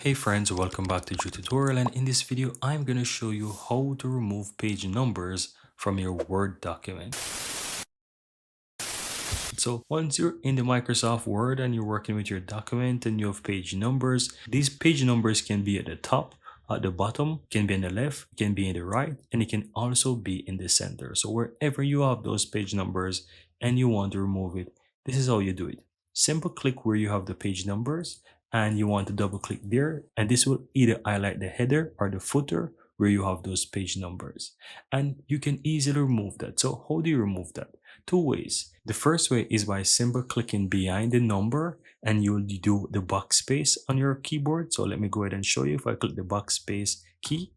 Hey friends, welcome back to Drew Tutorial, and in this video I'm going to show you how to remove page numbers from your Word document. So once you're in the Microsoft Word and you're working with your document and you have page numbers, these page numbers can be at the top, at the bottom, can be in the left, can be in the right, and it can also be in the center. So wherever you have those page numbers and you want to remove it, this is how you do it. Simple click where you have the page numbers and you want to double click there, and this will either highlight the header or the footer where you have those page numbers, and you can easily remove that. So how do you remove that? Two ways. The first way is by simply clicking behind the number and you'll do the backspace on your keyboard. So let me go ahead and show you. If I click the backspace key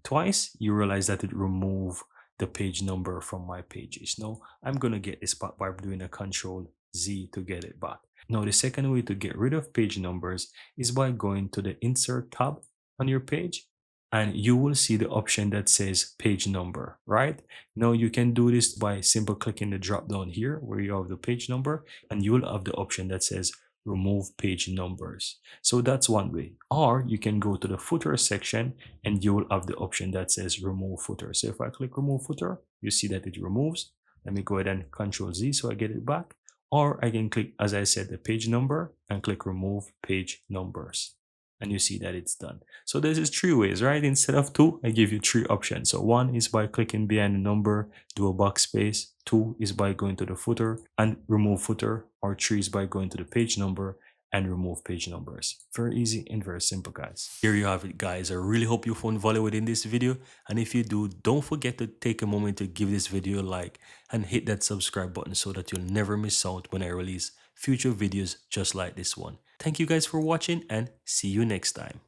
twice, you realize that it remove the page number from my pages. Now I'm going to get this back by doing a Control Z to get it back. Now the second way to get rid of page numbers is by going to the Insert tab on your page, and you will see the option that says page number. Right now you can do this by simply clicking the drop down here where you have the page number, and you will have the option that says remove page numbers. So that's one way. Or you can go to the footer section and you will have the option that says remove footer. So if I click remove footer, you see that it removes. Let me go ahead and Control Z so I get it back. Or I can click, as I said, the page number and click remove page numbers, and you see that it's done. So this is three ways, right? Instead of two, I give you three options. So one is by clicking behind the number, do a backspace. Two is by going to the footer and remove footer. Or three is by going to the page number and remove page numbers. Very easy and very simple, guys. Here you have it, guys. I really hope you found value within this video, and if you do, don't forget to take a moment to give this video a like and hit that subscribe button so that you'll never miss out when I release future videos just like this one. Thank you guys for watching, and see you next time.